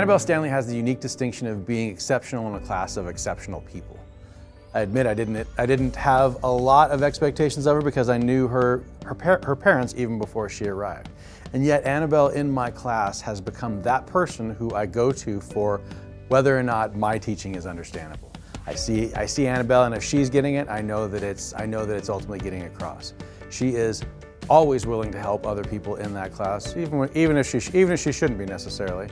Annabelle Stanley has the unique distinction of being exceptional in a class of exceptional people. I admit I didn't have a lot of expectations of her because I knew her parents even before she arrived. And yet Annabelle in my class has become that person who I go to for whether or not my teaching is understandable. I see Annabelle, and if she's getting it, I know that it's ultimately getting across. She is always willing to help other people in that class, even if she shouldn't be necessarily.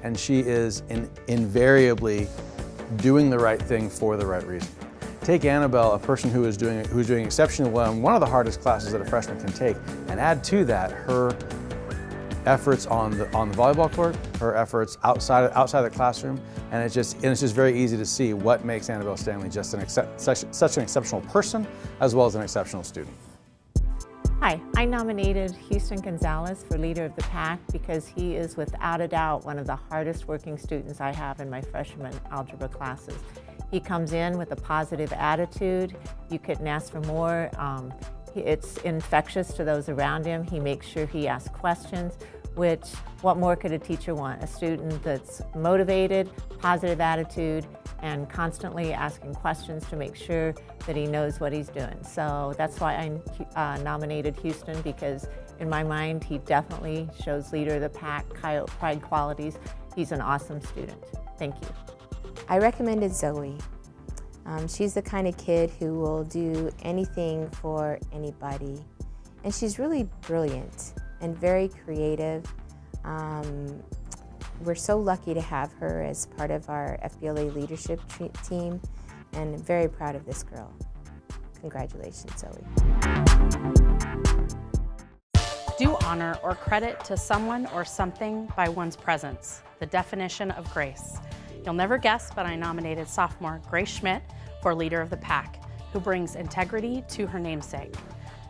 And she is invariably doing the right thing for the right reason. Take Annabelle, a person who's doing exceptionally well in one of the hardest classes that a freshman can take, and add to that her efforts on the volleyball court, her efforts outside the classroom, and it's just very easy to see what makes Annabelle Stanley just such an exceptional person as well as an exceptional student. Hi, I nominated Houston Gonzalez for Leader of the Pack because he is without a doubt one of the hardest working students I have in my freshman algebra classes. He comes in with a positive attitude. You couldn't ask for more. It's infectious to those around him. He makes sure he asks questions, which what more could a teacher want? A student that's motivated, positive attitude, and constantly asking questions to make sure that he knows what he's doing. So that's why I nominated Houston, because in my mind, he definitely shows Leader of the Pack, Coyote Pride qualities. He's an awesome student. Thank you. I recommended Zoe. She's the kind of kid who will do anything for anybody. And she's really brilliant and very creative. We're so lucky to have her as part of our FBLA leadership team, and I'm very proud of this girl. Congratulations, Zoe. Do honor or credit to someone or something by one's presence, the definition of grace. You'll never guess, but I nominated sophomore Grace Schmidt for Leader of the Pack, who brings integrity to her namesake.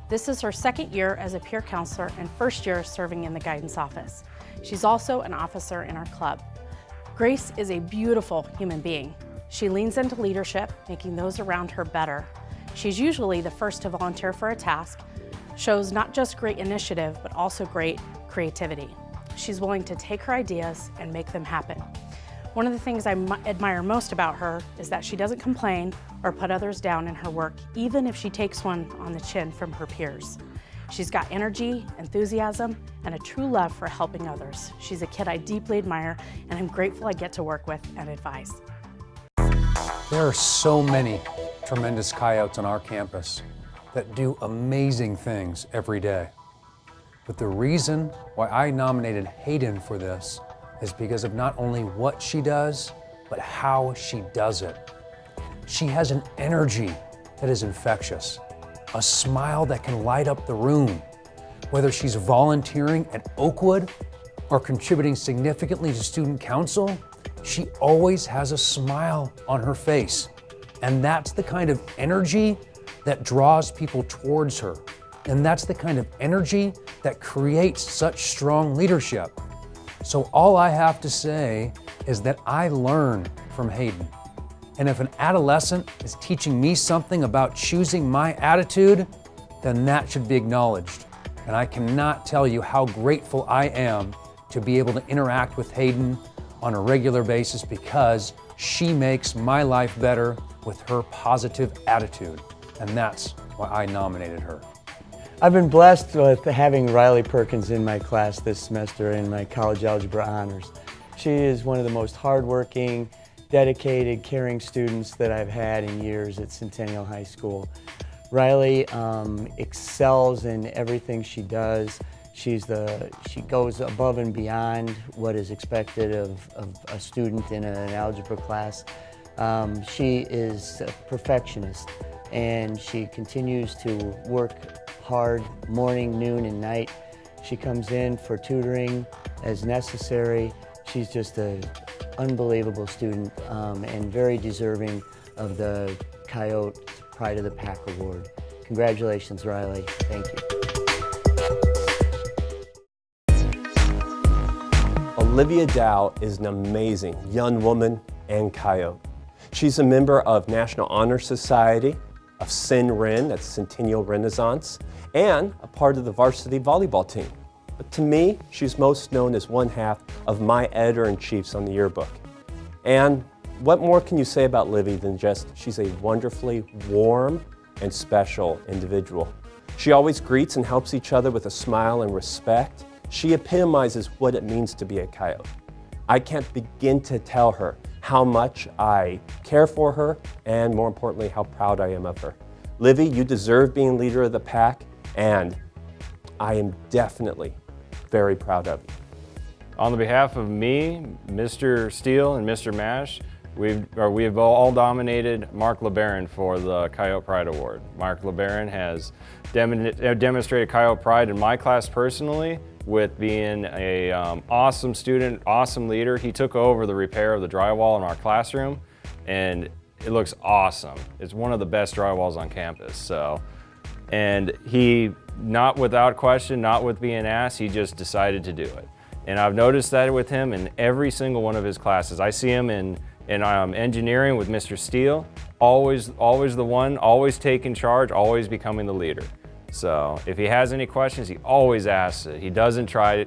This is her second year as a peer counselor and first year serving in the guidance office. She's also an officer in our club. Grace is a beautiful human being. She leans into leadership, making those around her better. She's usually the first to volunteer for a task, shows not just great initiative, but also great creativity. She's willing to take her ideas and make them happen. One of the things I admire most about her is that she doesn't complain or put others down in her work, even if she takes one on the chin from her peers. She's got energy, enthusiasm, and a true love for helping others. She's a kid I deeply admire, and I'm grateful I get to work with and advise. There are so many tremendous Coyotes on our campus that do amazing things every day. But the reason why I nominated Hayden for this is because of not only what she does, but how she does it. She has an energy that is infectious, a smile that can light up the room. Whether she's volunteering at Oakwood or contributing significantly to student council, she always has a smile on her face. And that's the kind of energy that draws people towards her. And that's the kind of energy that creates such strong leadership. So all I have to say is that I learn from Hayden. And if an adolescent is teaching me something about choosing my attitude, then that should be acknowledged. And I cannot tell you how grateful I am to be able to interact with Hayden on a regular basis, because she makes my life better with her positive attitude. And that's why I nominated her. I've been blessed with having Riley Perkins in my class this semester in my college algebra honors. She is one of the most hardworking, dedicated, caring students that I've had in years at Centennial High School. Riley excels in everything she does. She goes above and beyond what is expected of a student in an algebra class. She is a perfectionist, and she continues to work hard morning, noon, and night. She comes in for tutoring as necessary. She's just an unbelievable student and very deserving of the Coyote Pride of the Pack Award. Congratulations, Riley. Thank you. Olivia Dow is an amazing young woman and Coyote. She's a member of National Honor Society, of Ren, that's Centennial Renaissance, and a part of the varsity volleyball team. But to me, she's most known as one half of my editor-in-chiefs on the yearbook. And what more can you say about Livy than just she's a wonderfully warm and special individual. She always greets and helps each other with a smile and respect. She epitomizes what it means to be a Coyote. I can't begin to tell her how much I care for her and, more importantly, how proud I am of her. Livy, you deserve being leader of the pack, and I am definitely very proud of you. On the behalf of me, Mr. Steele, and Mr. Mash, we have all nominated Mark LeBaron for the Coyote Pride Award. Mark LeBaron has demonstrated Coyote Pride in my class personally with being a awesome student, awesome leader. He took over the repair of the drywall in our classroom, and it looks awesome. It's one of the best drywalls on campus. So, and he, not without question, not with being asked, he just decided to do it. And I've noticed that with him in every single one of his classes. I see him in engineering with Mr. Steele, always the one, always taking charge, always becoming the leader. So if he has any questions, he always asks it. He doesn't try,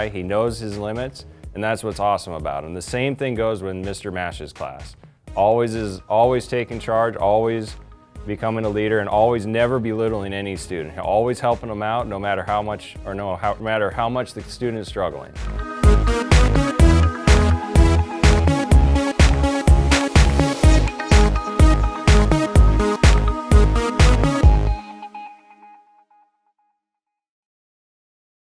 he knows his limits, and that's what's awesome about him. The same thing goes with Mr. Mash's class. Always taking charge, always becoming a leader, and always never belittling any student. Always helping them out no matter how much the student is struggling.